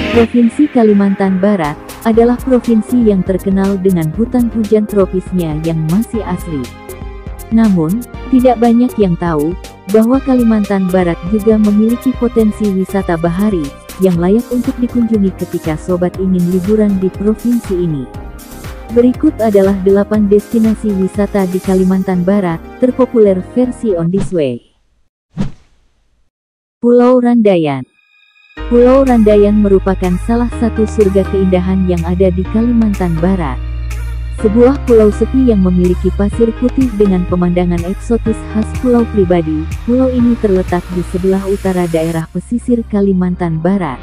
Provinsi Kalimantan Barat adalah provinsi yang terkenal dengan hutan hujan tropisnya yang masih asli. Namun, tidak banyak yang tahu bahwa Kalimantan Barat juga memiliki potensi wisata bahari yang layak untuk dikunjungi ketika sobat ingin liburan di provinsi ini. Berikut adalah 8 destinasi wisata di Kalimantan Barat terpopuler versi On This Way. Pulau Randayan. Pulau Randayan merupakan salah satu surga keindahan yang ada di Kalimantan Barat. Sebuah pulau sepi yang memiliki pasir putih dengan pemandangan eksotis khas pulau pribadi. Pulau ini terletak di sebelah utara daerah pesisir Kalimantan Barat.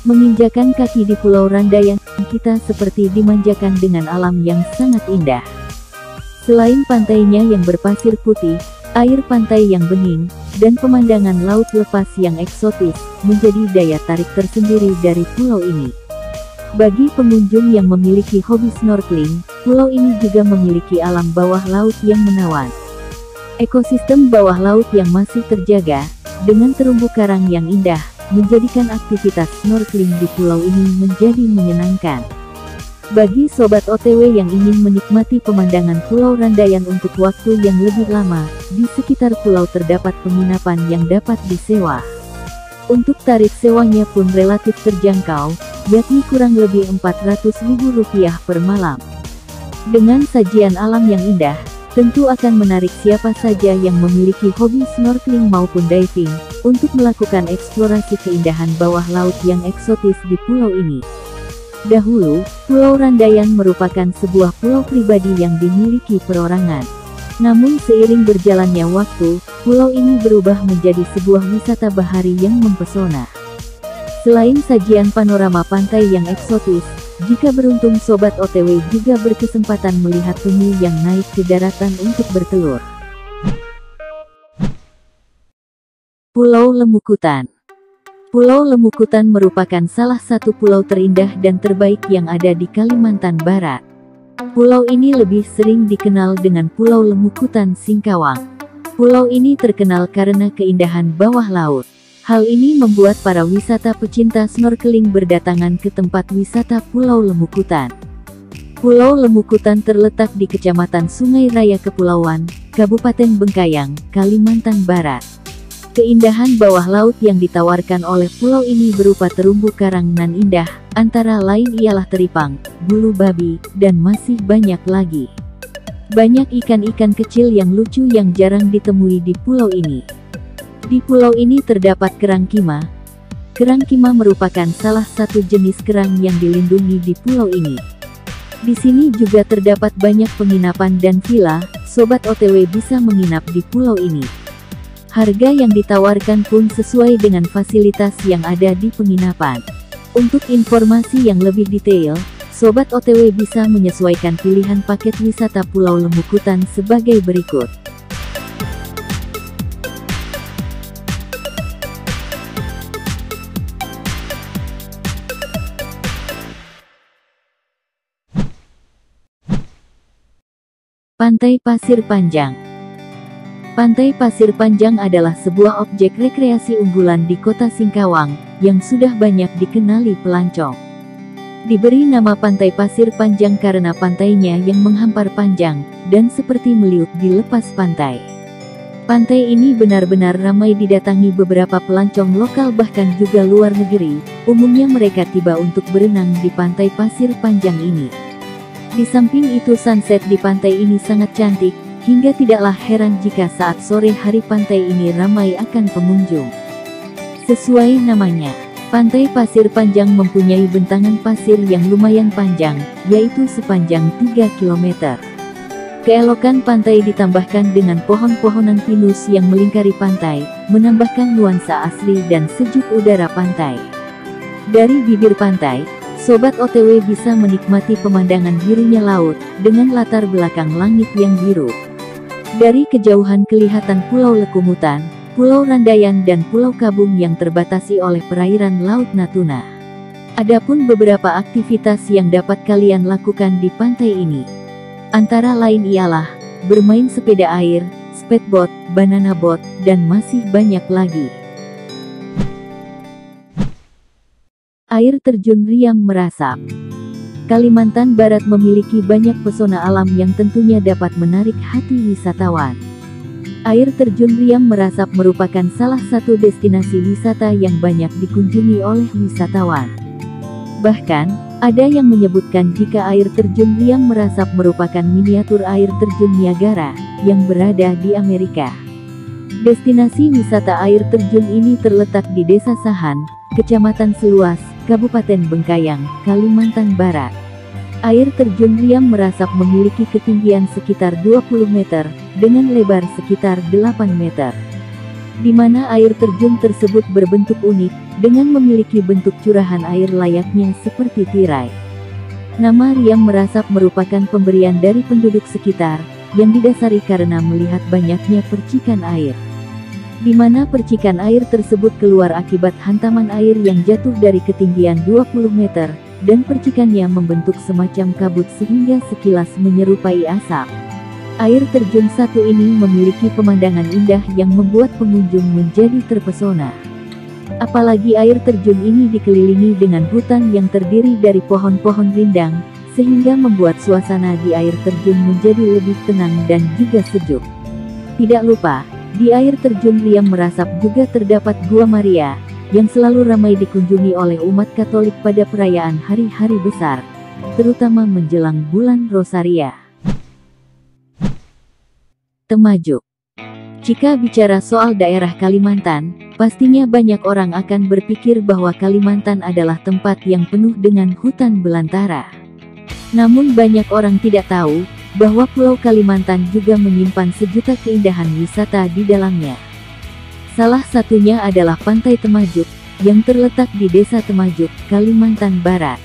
Menginjakan kaki di Pulau Randayan, kita seperti dimanjakan dengan alam yang sangat indah. Selain pantainya yang berpasir putih, air pantai yang bening, dan pemandangan laut lepas yang eksotis, menjadi daya tarik tersendiri dari pulau ini. Bagi pengunjung yang memiliki hobi snorkeling, pulau ini juga memiliki alam bawah laut yang menawan. Ekosistem bawah laut yang masih terjaga, dengan terumbu karang yang indah, menjadikan aktivitas snorkeling di pulau ini menjadi menyenangkan. Bagi sobat OTW yang ingin menikmati pemandangan Pulau Randayan untuk waktu yang lebih lama, di sekitar pulau terdapat penginapan yang dapat disewa. Untuk tarif sewanya pun relatif terjangkau, yakni kurang lebih Rp400.000 per malam. Dengan sajian alam yang indah, tentu akan menarik siapa saja yang memiliki hobi snorkeling maupun diving, untuk melakukan eksplorasi keindahan bawah laut yang eksotis di pulau ini. Dahulu, Pulau Randayan merupakan sebuah pulau pribadi yang dimiliki perorangan. Namun seiring berjalannya waktu, pulau ini berubah menjadi sebuah wisata bahari yang mempesona. Selain sajian panorama pantai yang eksotis, jika beruntung sobat OTW juga berkesempatan melihat penyu yang naik ke daratan untuk bertelur. Pulau Lemukutan. Pulau Lemukutan merupakan salah satu pulau terindah dan terbaik yang ada di Kalimantan Barat. Pulau ini lebih sering dikenal dengan Pulau Lemukutan Singkawang. Pulau ini terkenal karena keindahan bawah laut. Hal ini membuat para wisata pecinta snorkeling berdatangan ke tempat wisata Pulau Lemukutan. Pulau Lemukutan terletak di Kecamatan Sungai Raya Kepulauan, Kabupaten Bengkayang, Kalimantan Barat. Keindahan bawah laut yang ditawarkan oleh pulau ini berupa terumbu karang nan indah, antara lain ialah teripang, bulu babi, dan masih banyak lagi. Banyak ikan-ikan kecil yang lucu yang jarang ditemui di pulau ini. Di pulau ini terdapat kerang kima. Kerang kima merupakan salah satu jenis kerang yang dilindungi di pulau ini. Di sini juga terdapat banyak penginapan dan villa, sobat OTW bisa menginap di pulau ini. Harga yang ditawarkan pun sesuai dengan fasilitas yang ada di penginapan. Untuk informasi yang lebih detail, sobat OTW bisa menyesuaikan pilihan paket wisata Pulau Lemukutan sebagai berikut. Pantai Pasir Panjang. Pantai Pasir Panjang adalah sebuah objek rekreasi unggulan di kota Singkawang, yang sudah banyak dikenali pelancong. Diberi nama Pantai Pasir Panjang karena pantainya yang menghampar panjang, dan seperti meliuk di lepas pantai. Pantai ini benar-benar ramai didatangi beberapa pelancong lokal bahkan juga luar negeri, umumnya mereka tiba untuk berenang di Pantai Pasir Panjang ini. Di samping itu sunset di pantai ini sangat cantik, hingga tidaklah heran jika saat sore hari pantai ini ramai akan pengunjung. Sesuai namanya, Pantai Pasir Panjang mempunyai bentangan pasir yang lumayan panjang, yaitu sepanjang 3 km. Keelokan pantai ditambahkan dengan pohon-pohonan pinus yang melingkari pantai, menambahkan nuansa asli dan sejuk udara pantai. Dari bibir pantai, sobat OTW bisa menikmati pemandangan birunya laut, dengan latar belakang langit yang biru. Dari kejauhan kelihatan Pulau Lekumutan, Pulau Randayan dan Pulau Kabung yang terbatasi oleh perairan Laut Natuna. Adapun beberapa aktivitas yang dapat kalian lakukan di pantai ini, antara lain ialah bermain sepeda air, speedboat, banana boat, dan masih banyak lagi. Air terjun Riam Merasap. Kalimantan Barat memiliki banyak pesona alam yang tentunya dapat menarik hati wisatawan. Air terjun Riam Merasap merupakan salah satu destinasi wisata yang banyak dikunjungi oleh wisatawan. Bahkan, ada yang menyebutkan jika air terjun Riam Merasap merupakan miniatur air terjun Niagara yang berada di Amerika. Destinasi wisata air terjun ini terletak di Desa Sahan, Kecamatan Seluas, Kabupaten Bengkayang, Kalimantan Barat. Air terjun Riam Merasap memiliki ketinggian sekitar 20 meter, dengan lebar sekitar 8 meter. Di mana air terjun tersebut berbentuk unik, dengan memiliki bentuk curahan air layaknya seperti tirai. Nama Riam Merasap merupakan pemberian dari penduduk sekitar, yang didasari karena melihat banyaknya percikan air. Di mana percikan air tersebut keluar akibat hantaman air yang jatuh dari ketinggian 20 meter, dan percikannya membentuk semacam kabut sehingga sekilas menyerupai asap. Air terjun satu ini memiliki pemandangan indah yang membuat pengunjung menjadi terpesona. Apalagi air terjun ini dikelilingi dengan hutan yang terdiri dari pohon-pohon rindang, sehingga membuat suasana di air terjun menjadi lebih tenang dan juga sejuk. Tidak lupa, di air terjun Riam Merasap juga terdapat Gua Maria, yang selalu ramai dikunjungi oleh umat Katolik pada perayaan hari-hari besar, terutama menjelang bulan Rosaria. Temajuk. Jika bicara soal daerah Kalimantan, pastinya banyak orang akan berpikir bahwa Kalimantan adalah tempat yang penuh dengan hutan belantara. Namun banyak orang tidak tahu, bahwa Pulau Kalimantan juga menyimpan sejuta keindahan wisata di dalamnya. Salah satunya adalah Pantai Temajuk, yang terletak di Desa Temajuk, Kalimantan Barat.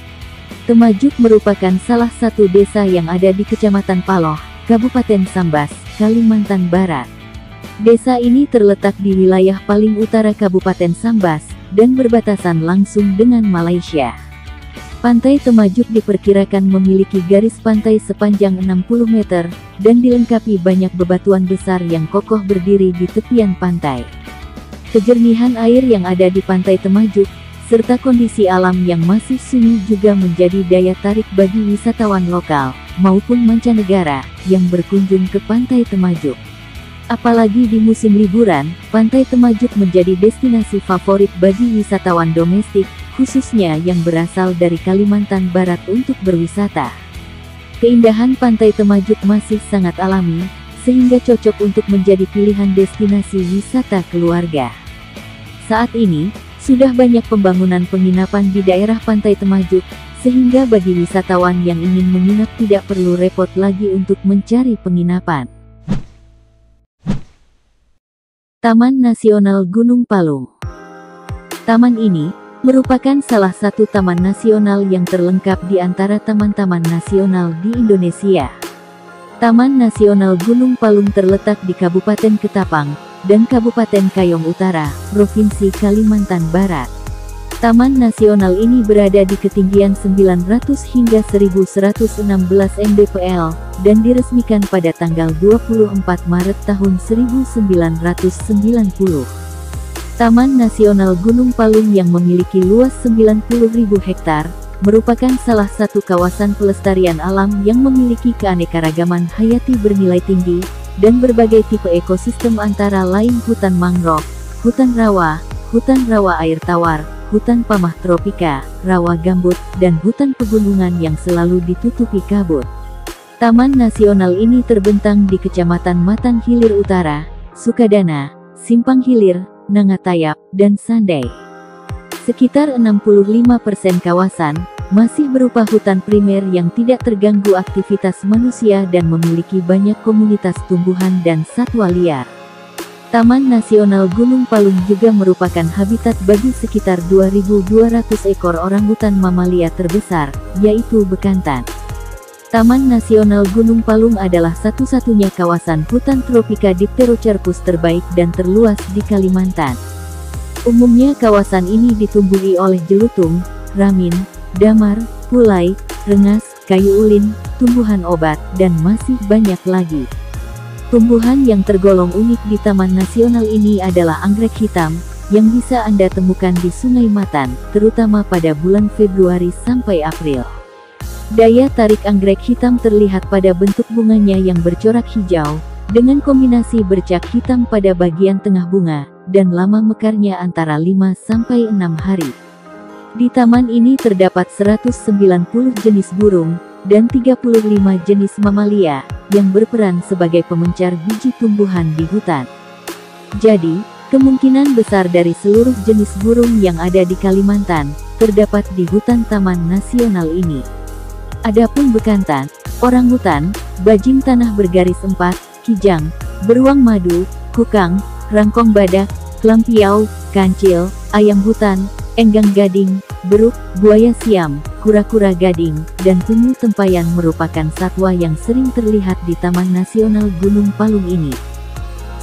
Temajuk merupakan salah satu desa yang ada di Kecamatan Paloh, Kabupaten Sambas, Kalimantan Barat. Desa ini terletak di wilayah paling utara Kabupaten Sambas, dan berbatasan langsung dengan Malaysia. Pantai Temajuk diperkirakan memiliki garis pantai sepanjang 60 meter, dan dilengkapi banyak bebatuan besar yang kokoh berdiri di tepian pantai. Kejernihan air yang ada di Pantai Temajuk, serta kondisi alam yang masih sunyi juga menjadi daya tarik bagi wisatawan lokal, maupun mancanegara, yang berkunjung ke Pantai Temajuk. Apalagi di musim liburan, Pantai Temajuk menjadi destinasi favorit bagi wisatawan domestik, khususnya yang berasal dari Kalimantan Barat untuk berwisata. Keindahan Pantai Temajuk masih sangat alami, sehingga cocok untuk menjadi pilihan destinasi wisata keluarga. Saat ini, sudah banyak pembangunan penginapan di daerah Pantai Temajuk, sehingga bagi wisatawan yang ingin menginap tidak perlu repot lagi untuk mencari penginapan. Taman Nasional Gunung Palung. Taman ini merupakan salah satu taman nasional yang terlengkap di antara taman-taman nasional di Indonesia. Taman Nasional Gunung Palung terletak di Kabupaten Ketapang dan Kabupaten Kayong Utara, Provinsi Kalimantan Barat. Taman nasional ini berada di ketinggian 900 hingga 1116 mdpl, dan diresmikan pada tanggal 24 Maret tahun 1990. Taman Nasional Gunung Palung yang memiliki luas 90.000 hektar, merupakan salah satu kawasan pelestarian alam yang memiliki keanekaragaman hayati bernilai tinggi, dan berbagai tipe ekosistem antara lain hutan mangrove, hutan rawa air tawar, hutan pamah tropika, rawa gambut, dan hutan pegunungan yang selalu ditutupi kabut. Taman nasional ini terbentang di Kecamatan Matan Hilir Utara, Sukadana, Simpang Hilir, Nangatayap, dan Sandai. Sekitar 65% kawasan masih berupa hutan primer yang tidak terganggu aktivitas manusia dan memiliki banyak komunitas tumbuhan dan satwa liar. Taman Nasional Gunung Palung juga merupakan habitat bagi sekitar 2.200 ekor orangutan mamalia terbesar, yaitu bekantan. Taman Nasional Gunung Palung adalah satu-satunya kawasan hutan tropika Dipterocarpus terbaik dan terluas di Kalimantan. Umumnya kawasan ini ditumbuhi oleh jelutung, ramin, damar, pulai, rengas, kayu ulin, tumbuhan obat, dan masih banyak lagi. Tumbuhan yang tergolong unik di Taman Nasional ini adalah anggrek hitam, yang bisa Anda temukan di Sungai Matan, terutama pada bulan Februari sampai April. Daya tarik anggrek hitam terlihat pada bentuk bunganya yang bercorak hijau, dengan kombinasi bercak hitam pada bagian tengah bunga, dan lama mekarnya antara 5-6 hari. Di taman ini terdapat 190 jenis burung, dan 35 jenis mamalia, yang berperan sebagai pemencar biji tumbuhan di hutan. Jadi, kemungkinan besar dari seluruh jenis burung yang ada di Kalimantan, terdapat di hutan taman nasional ini. Adapun bekantan, orangutan, bajing tanah bergaris 4, kijang, beruang madu, kukang, rangkong badak, kelampiau, kancil, ayam hutan, enggang gading, beruk, buaya siam, kura-kura gading, dan tunyu tempayan merupakan satwa yang sering terlihat di Taman Nasional Gunung Palung ini.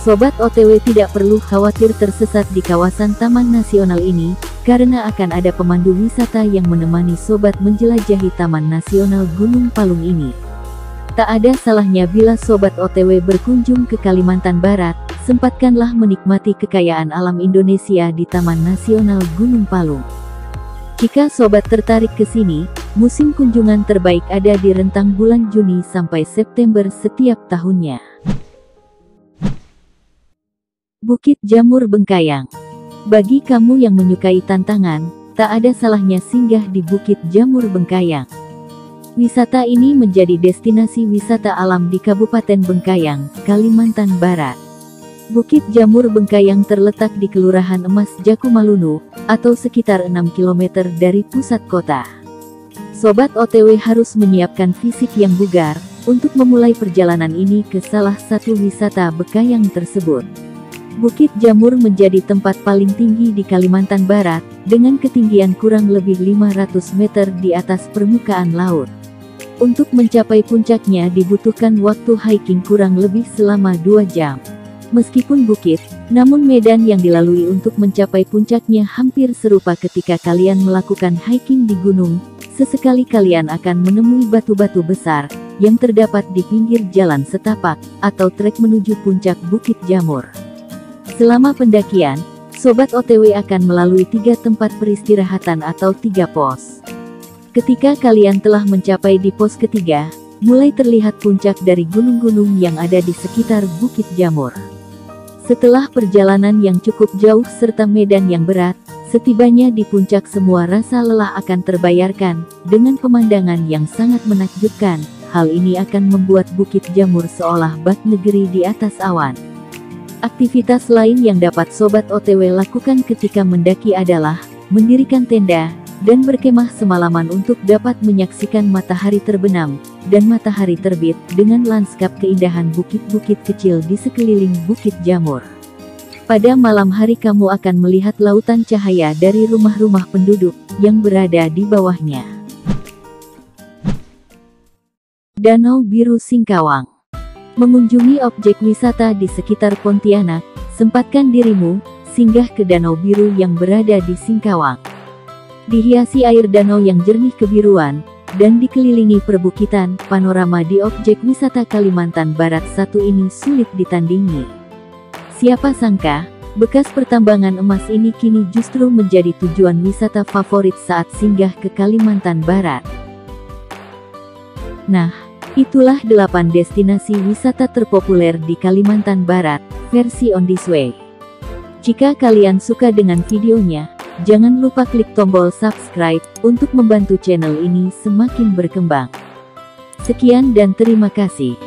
Sobat OTW tidak perlu khawatir tersesat di kawasan Taman Nasional ini, karena akan ada pemandu wisata yang menemani sobat menjelajahi Taman Nasional Gunung Palung ini. Tak ada salahnya bila sobat OTW berkunjung ke Kalimantan Barat, sempatkanlah menikmati kekayaan alam Indonesia di Taman Nasional Gunung Palung. Jika sobat tertarik ke sini, musim kunjungan terbaik ada di rentang bulan Juni sampai September setiap tahunnya. Bukit Jamur Bengkayang. Bagi kamu yang menyukai tantangan, tak ada salahnya singgah di Bukit Jamur Bengkayang. Wisata ini menjadi destinasi wisata alam di Kabupaten Bengkayang, Kalimantan Barat. Bukit Jamur Bengkayang terletak di Kelurahan Emas Jakumalunu, atau sekitar 6 km dari pusat kota. Sobat OTW harus menyiapkan fisik yang bugar, untuk memulai perjalanan ini ke salah satu wisata Bengkayang tersebut. Bukit Jamur menjadi tempat paling tinggi di Kalimantan Barat, dengan ketinggian kurang lebih 500 meter di atas permukaan laut. Untuk mencapai puncaknya dibutuhkan waktu hiking kurang lebih selama 2 jam. Meskipun bukit, namun medan yang dilalui untuk mencapai puncaknya hampir serupa ketika kalian melakukan hiking di gunung. Sesekali kalian akan menemui batu-batu besar, yang terdapat di pinggir jalan setapak, atau trek menuju puncak Bukit Jamur. Selama pendakian, sobat OTW akan melalui 3 tempat peristirahatan atau 3 pos. Ketika kalian telah mencapai di pos ketiga, mulai terlihat puncak dari gunung-gunung yang ada di sekitar Bukit Jamur. Setelah perjalanan yang cukup jauh serta medan yang berat, setibanya di puncak semua rasa lelah akan terbayarkan, dengan pemandangan yang sangat menakjubkan. Hal ini akan membuat Bukit Jamur seolah bak negeri di atas awan. Aktivitas lain yang dapat sobat OTW lakukan ketika mendaki adalah mendirikan tenda dan berkemah semalaman untuk dapat menyaksikan matahari terbenam dan matahari terbit dengan lanskap keindahan bukit-bukit kecil di sekeliling Bukit Jamur. Pada malam hari kamu akan melihat lautan cahaya dari rumah-rumah penduduk yang berada di bawahnya. Danau Biru Singkawang. Mengunjungi objek wisata di sekitar Pontianak, sempatkan dirimu singgah ke Danau Biru yang berada di Singkawang. Dihiasi air danau yang jernih kebiruan, dan dikelilingi perbukitan, panorama di objek wisata Kalimantan Barat satu ini sulit ditandingi. Siapa sangka, bekas pertambangan emas ini kini justru menjadi tujuan wisata favorit saat singgah ke Kalimantan Barat. Nah, itulah 8 destinasi wisata terpopuler di Kalimantan Barat, versi On This Way. Jika kalian suka dengan videonya, jangan lupa klik tombol subscribe, untuk membantu channel ini semakin berkembang. Sekian dan terima kasih.